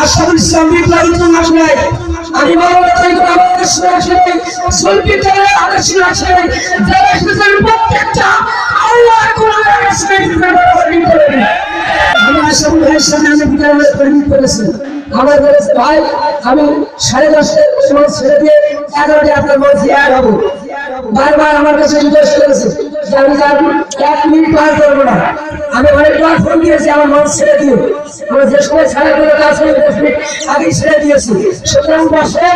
আশরাফুল ইসলাম বিপ্লবী তো আসলে আমি বলবো তাই তো আমাদের শুনে সুলফিতের আদর্শ আছে যারা এসেছেন প্রত্যেকটা আল্লাহ কোরআনের আদর্শে পরিণত করবে। আমি আশরাফুল ভাইয়ের সাথে আমি বিকালে পরিণত করেছি। আমার বলেছে ভাই আমি 10:30টায় সময় ছেড়ে দিয়ে 11টায় আপনার মঞ্চে অ্যাড হবো। বারবার আমার কাছে রিকোয়েস্ট করেছে যে আমি 1 মিনিট পার করবো না। আমি অনেকবার ফোন দিয়েছি আমার মঞ্চ ছেড়ে দিয়ে আমরা যে সময় ছাড়া করে কাজ করে 10 মিনিট আগে ছেড়ে দিয়েছি। সুতরাং বসে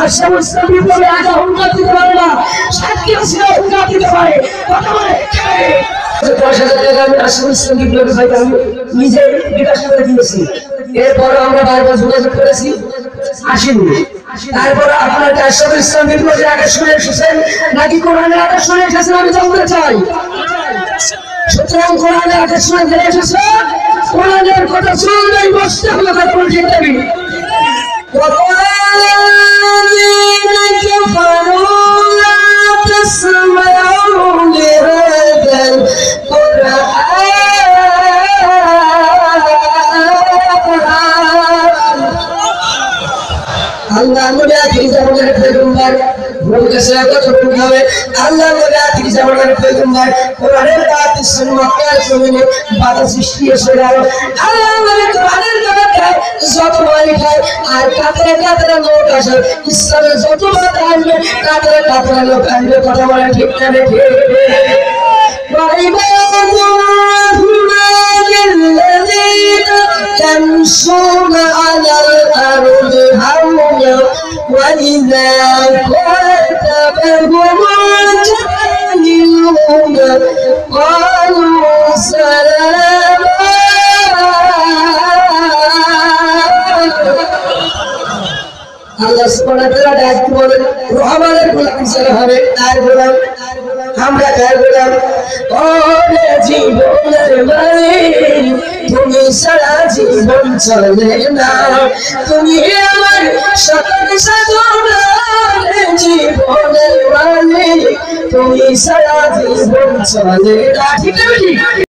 আশরাফুল ইসলাম বিপ্লবী আগে হুঙ্কার দিতে পারে না, সাক্ষীও ছিল হুঙ্কার দিতে পারে। কথা বলে 10,000 টাকা আমি আশরাফুল ইসলাম বিপ্লবী ভাইকে আমি নিজে বিকাশ করে দিয়েছি। এরপর আমরা বারবার যোগাযোগ করেছি, আসেনি। তারপর আপনার আশরাফুল ইসলাম বিপ্লবী আগে শুনে এসেছেন নাকি কোরআনের আগে শুনে এসেছেন আমি জানতে চাই। সুতরাং কোরআনের আগে শুনে জেনে এসেছে, কোরআনের কথা শুনলেই বসতে হলো তারপর জিতবি। আল্লাহ নবী আখির জামানার পয়গম্বর বলতেছে কতটুকু হবে। আল্লাহ নবী আখির জামানার পয়গম্বর কোরআনের দাওয়াত সুন্নাতের জমিনে বাধা সৃষ্টি এসে গেল। আল্লাহ নবী কোরআনের দাওয়াত যত মাইল খায় আর কাতরে কাতরে লোক আসে, ইসলামের যত বাধা আসবে কাতরে কাতরে লোক আসবে। কথা বলে ঠিক না ঠিক? يمشون على الأرض هونا وإذا خاطبهم الجاهلون قالوا سلاما। আল্লাহ সুবহানাহু ওয়া তাআলা ডাক বলেন রহমানের গোলাম যারা হবে তার গোলাম আমরা কার গোলাম। ওরে জীবনের মালিক তুমি সারা জীবন চলে না, তুমি আমার সকল সাধনা। জীবনের মালিক তুমি সারা জীবন চলে না। ঠিক আছে।